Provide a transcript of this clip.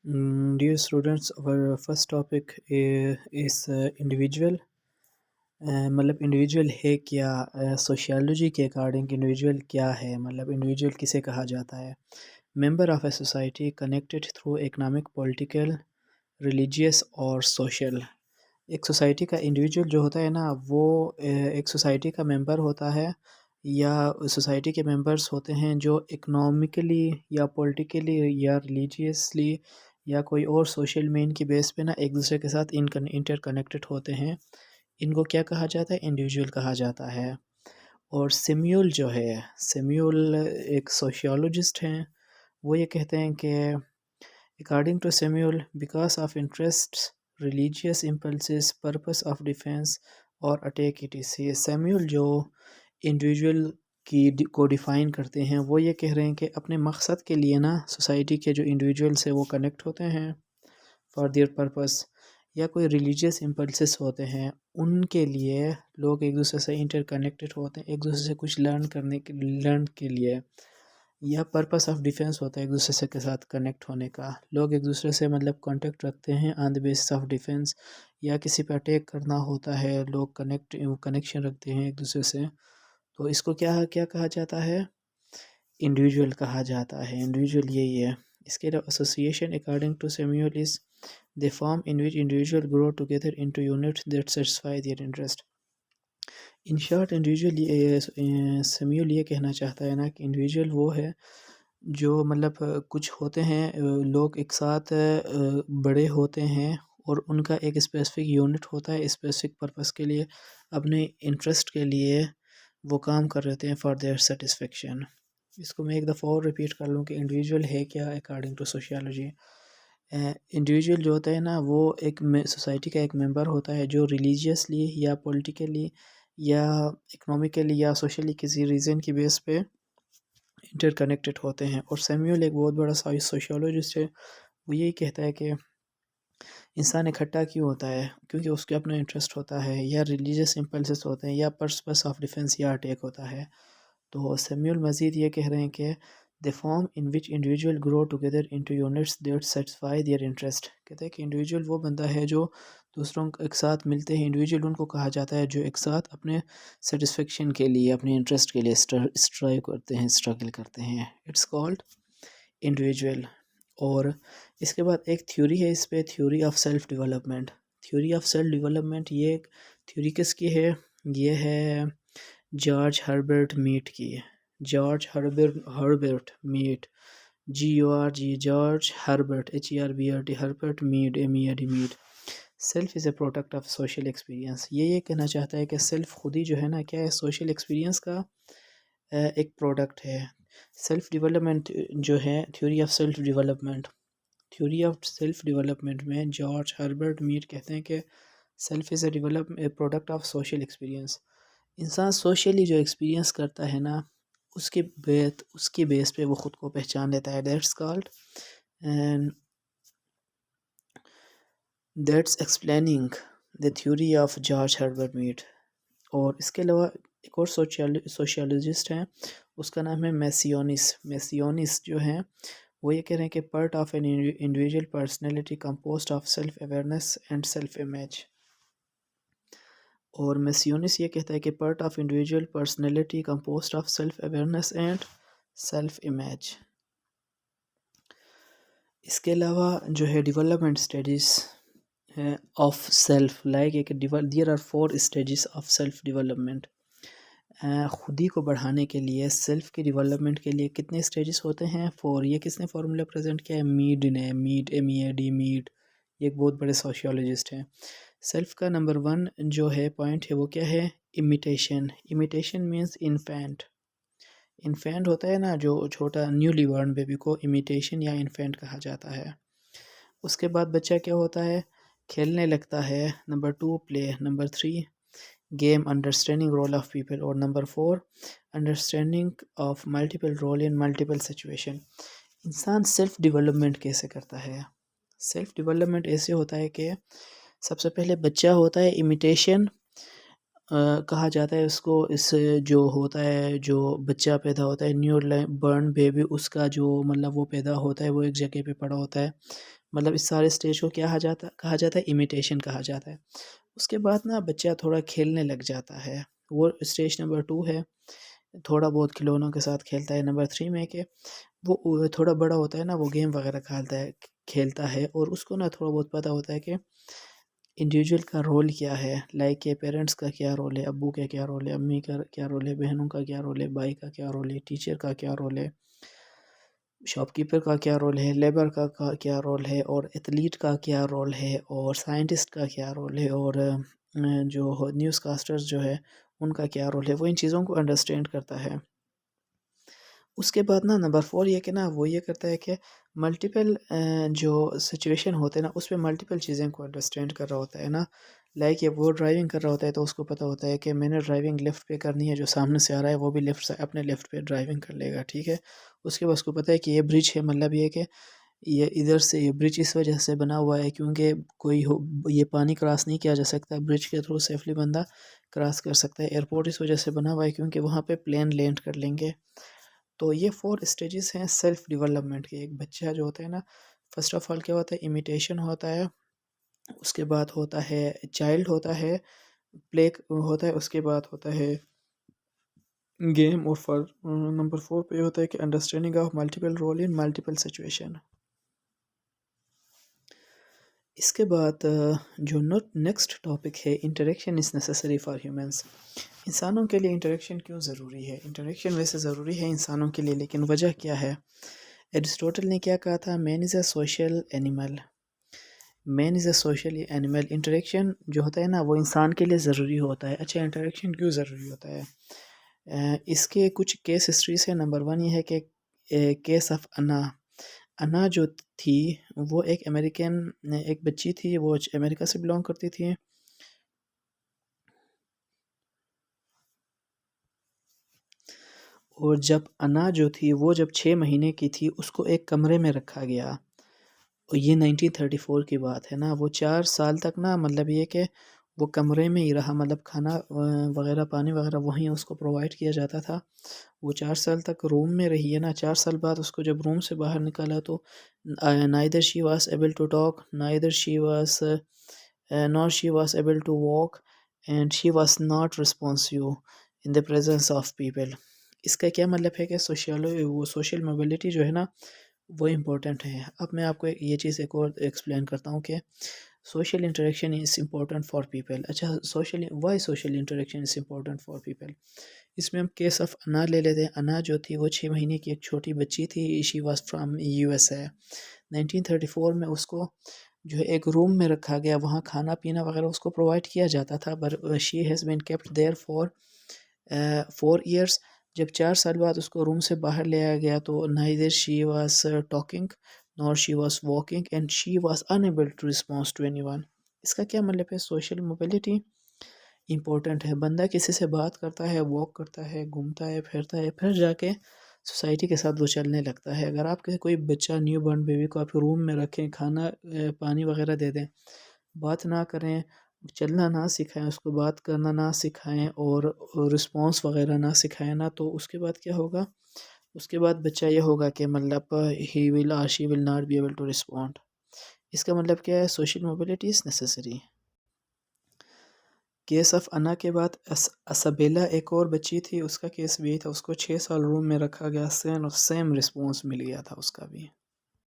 Dear students, our first topic is individual. मतलब individual है क्या, सोशियोलॉजी के अकॉर्डिंग इंडिविजुअल क्या है, मतलब इंडिविजुअल किसे कहा जाता है। Member of a society connected through economic, political, religious और सोशल। एक सोसाइटी का इंडिविजुअल जो होता है ना, वो एक सोसाइटी का मेंबर होता है या सोसाइटी के मेंबर्स होते हैं जो इकोनॉमिकली या पॉलिटिकली या रिलीजियसली या कोई और सोशल मीन की बेस पे ना एक दूसरे के साथ इंटर कनेक्टेड होते हैं। इनको क्या कहा जाता है? इंडिविजुअल कहा जाता है। और सेम्यूल जो है, सेम्यूल एक सोशियोलॉजिस्ट हैं। वो ये कहते हैं कि according to Samuel, because of interests, religious impulses, purpose of defence और अटैक इट इज। सेम्यूल जो इंडिविजुअल को डिफ़ाइन करते हैं, वो ये कह रहे हैं कि अपने मकसद के लिए ना सोसाइटी के जो इंडिविजुअल्स हैं वो कनेक्ट होते हैं फॉर देयर पर्पस, या कोई रिलीजियस इम्पल्सेस होते हैं उनके लिए लोग एक दूसरे से इंटर कनेक्टेड होते हैं, एक दूसरे से कुछ लर्न के लिए, या पर्पस ऑफ डिफेंस होता है एक दूसरे से के साथ कनेक्ट होने का। लोग एक दूसरे से मतलब कांटेक्ट रखते हैं on the basis of defence, या किसी पे अटैक करना होता है, लोग कनेक्शन रखते हैं एक दूसरे से। तो इसको क्या क्या कहा जाता है? इंडिविजुअल कहा जाता है। इंडिविजुअल यही है। इसके अलावा association according to Samuel is the form in which individual grow together into units that satisfy their interest. In short, individual Samuel ये कहना चाहता है ना कि इंडिविजुअल वो है जो मतलब कुछ होते हैं, लोग एक साथ बड़े होते हैं और उनका एक स्पेसिफिक यूनिट होता है, स्पेसिफिक पर्पस के लिए, अपने इंटरेस्ट के लिए वो काम कर रहे हैं फॉर देयर सेटिस्फेक्शन। इसको मैं एक दफ़ा और रिपीट कर लूँ कि इंडिविजुअल है क्या अकॉर्डिंग टू सोशियोलॉजी। इंडिविजुअल जो होता है ना, वो एक सोसाइटी का एक मेंबर होता है जो रिलीजियसली या पॉलिटिकली या इकोनॉमिकली या सोशली किसी रीज़न की बेस पे इंटर कनेक्टेड होते हैं। और सैमुअल एक बहुत बड़ा सोशियोलॉजिस्ट है। वो यही कहता है कि इंसान इकट्ठा क्यों होता है, क्योंकि उसके अपना इंटरेस्ट होता है, या रिलीजियस इम्पल्सेस होते हैं, या पर्पस ऑफ डिफेंस या अटैक होता है। तो सैमुअल मज़ीद ये कह रहे हैं कि the form in which individual grow together into units that satisfy their interest. कहते हैं कि इंडिविजुअल वो बंदा है जो दूसरों के एक साथ मिलते हैं। इंडिविजुअल उनको कहा जाता है जो एक साथ अपने सेटिस्फेक्शन के लिए, अपने इंटरेस्ट के लिए स्ट्राइव करते हैं, स्ट्रगल करते हैं। It's called individual. और इसके बाद एक थ्योरी है इस पे, theory of self development. Theory of self development ये थ्योरी किसकी है? ये है जॉर्ज हर्बर्ट मीट की। George Herbert Mead, GORG, George Herbert, HERBRT, Herbert Mead, MEAD, self is a product of social experience. ये कहना चाहता है कि सेल्फ खुद ही जो है ना, क्या है? सोशल एक्सपीरियंस का एक प्रोडक्ट है। सेल्फ डेवलपमेंट जो है, theory of self development, theory of self development में जॉर्ज हर्बर्ट मीट कहते हैं कि self is a product of social experience. इंसान सोशली जो एक्सपीरियंस करता है ना, उसके बेस पे वो ख़ुद को पहचान लेता है। That's explaining the theory of George Herbert Mead. और इसके अलावा एक और सोशियोलॉजिस्ट हैं, उसका नाम है मैसियोनिस। मैसियोनिस जो हैं वो ये कह रहे हैं कि part of an individual personality composed of self awareness and self image. और मैसियोनिस ये कहता है कि part of individual personality composed of self awareness and self image. इसके अलावा जो है development stages of self, like एक there are 4 stages of self development. खुद ही को बढ़ाने के लिए, सेल्फ के डेवलपमेंट के लिए कितने स्टेजेस होते हैं? 4। ये किसने फार्मूला प्रेजेंट किया है? मीड ने, MEAD, मीड। ये एक बहुत बड़े सोशियोलॉजिस्ट हैं। सेल्फ का नंबर 1 जो है पॉइंट है वो क्या है? Imitation. Imitation means infant. Infant होता है ना जो छोटा न्यूली बॉर्न बेबी को इमिटेशन या इन्फेंट कहा जाता है। उसके बाद बच्चा क्या होता है? खेलने लगता है। Number 2 play. Number 3 game, understanding role of people. और number 4 understanding of multiple role in multiple situation. इंसान सेल्फ डेवलपमेंट कैसे करता है? सेल्फ डेवलपमेंट ऐसे होता है कि सबसे पहले बच्चा होता है इमिटेशन کہا جاتا ہے اس کو، اس جو ہوتا ہے جو بچہ پیدا ہوتا ہے نیو برن بیبی، اس کا جو مطلب وہ پیدا ہوتا ہے وہ ایک جگہ پہ پڑا ہوتا ہے، مطلب اس سارے سٹیج کو کہا جاتا ہے امیٹیشن کہا جاتا ہے۔ اس کے بعد نا بچہ تھوڑا کھیلنے لگ جاتا ہے، وہ اسٹیج نمبر 2 ہے، تھوڑا بہت کھلونوں کے ساتھ کھیلتا ہے۔ نمبر 3 میں کہ وہ تھوڑا بڑا ہوتا ہے نا، وہ گیم وغیرہ کھیلتا ہے، اور اس کو نا تھوڑا بہت پتہ ہوتا ہے کہ انڈیویجول کا رول کیا ہے، لائک کہ پیرنٹس کا کیا رول ہے، ابو کا کیا رول ہے، امی کا کیا رول ہے، بہنوں کا کیا رول ہے، بھائی کا کیا رول ہے، ٹیچر کا کیا رول ہے، شاپ کیپر کا کیا رول ہے، لیبر کا کیا رول ہے، اور ایتھلیٹ کا کیا رول ہے، اور سائنٹسٹ کا کیا رول ہے، اور جو نیوز کاسٹرز جو ہے ان کا کیا رول ہے، وہ ان چیزوں کو انڈرسٹینڈ کرتا ہے۔ اس کے بعد نا نمبر 4 یہ کہ نا وہ یہ کرتا ہے کہ ملٹیپل جو سچویشن ہوتے ہیں نا اس پہ ملٹیپل چیزیں کو انڈرسٹینڈ کر رہا ہوتا ہے نا، لائک یہ وہ ڈرائیونگ کر رہا ہوتا ہے تو اس کو پتہ ہوتا ہے کہ میں نے ڈرائیونگ لیفٹ پہ کرنی ہے، جو سامنے سے آ رہا ہے وہ بھی لیفٹ سے اپنے لیفٹ پہ ڈرائیونگ کر لے گا، ٹھیک ہے۔ اس کے بعد اس کو پتہ ہے کہ یہ برج ہے، مطلب یہ کہ یہ ادھر سے یہ برج اس وجہ سے بنا ہوا ہے کیونکہ یہ پانی کراس نہیں کیا جا سکتا، برج کے تھرو سیفلی بندہ کراس کر سکتا ہے۔ ایئرپورٹ اس وجہ سے بنا ہوا ہے کیونکہ وہاں پہ پلین لینڈ کر لیں گے۔ تو یہ 4 اسٹیجز ہیں سیلف ڈیولپمنٹ کے۔ ایک بچہ جو ہوتا ہے نا، فرسٹ آف آل کیا ہوتا ہے، امیٹیشن ہوتا ہے، اس کے بعد ہوتا ہے چائلڈ ہوتا ہے، پلے ہوتا ہے، اس کے بعد ہوتا ہے گیم، اور نمبر 4 پہ ہوتا ہے کہ understanding of multiple role in multiple situation. اس کے بعد جو نیکسٹ ٹاپک ہے، interaction is necessary for humans. انسانوں کے لیے انٹریکشن کیوں ضروری ہے؟ انٹریکشن ویسے ضروری ہے انسانوں کے لیے، لیکن وجہ کیا ہے؟ ایرسٹوٹل نے کیا کہا تھا؟ Man is a social animal, man is a social animal. Interaction جو ہوتا ہے نا وہ انسان کے لیے ضروری ہوتا ہے۔ اچھا، انٹریکشن کیوں ضروری ہوتا ہے؟ اس کے کچھ کیس ہسٹریز ہے۔ نمبر 1 یہ ہے کہ کیس آف انا جو تھی وہ ایک امریکن ایک بچی تھی، وہ امریکہ سے بلانگ کرتی تھی، اور جب انا جو تھی وہ جب 6 مہینے کی تھی اس کو ایک کمرے میں رکھا گیا، اور یہ 1934 کی بات ہے نا۔ وہ 4 سال تک نا مطلب یہ کہ وہ کمرے میں ہی رہا، مطلب کھانا وغیرہ پانی وغیرہ وہیں اس کو پرووائڈ کیا جاتا تھا۔ وہ 4 سال تک روم میں رہی ہے نا۔ 4 سال بعد اس کو جب روم سے باہر نکالا تو neither she was able to talk, neither she was nor she was able to walk, and she was not responsive in the presence of people۔ اس کا کیا مطلب ہے کہ سوشل موبلٹی جو ہے نا وہ امپورٹنٹ ہے۔ اب میں آپ کو یہ چیز ایک اور ایکسپلین کرتا ہوں کہ social interaction is important for people. اچھا، why social interaction is important for people? اس میں ہم کیس آف انا لے لیتے ہیں۔ انا جو تھی وہ 6 مہینے کی ایک چھوٹی بچی تھی، شی واز فرام USA۔ 1934 میں اس کو جو ہے ایک روم میں رکھا گیا، وہاں کھانا پینا وغیرہ اس کو پرووائڈ کیا جاتا تھا، but she has been kept there for 4 years. جب 4 سال بعد اس کو روم سے باہر لے آیا گیا تو neither she was talking nor she was walking and she was unable to respond to anyone۔ اس کا کیا مطلب ہے؟ سوشل موبلٹی امپورٹنٹ ہے۔ بندہ کسی سے بات کرتا ہے، واک کرتا ہے، گھومتا ہے، پھرتا ہے، پھر جا کے سوسائٹی کے ساتھ وہ چلنے لگتا ہے۔ اگر آپ کے کوئی بچہ نیو برن بیبی کو آپ روم میں رکھیں، کھانا پانی وغیرہ دے دیں، بات نہ کریں، چلنا نہ سکھائیں، اس کو بات کرنا نہ سکھائیں، اور رسپانس وغیرہ نہ سکھائیں نا، تو اس کے بعد کیا ہوگا؟ اس کے بعد بچہ یہ ہوگا کہ مطلب ہی ول اور she will not be able to respond. اس کا مطلب کیا ہے؟ Social mobility is necessary. Case of انا کے بعد اسابیلا ایک اور بچی تھی، اس کا کیس بھی تھا، اس کو 6 سال روم میں رکھا گیا، سیم رسپانس مل گیا تھا اس کا بھی۔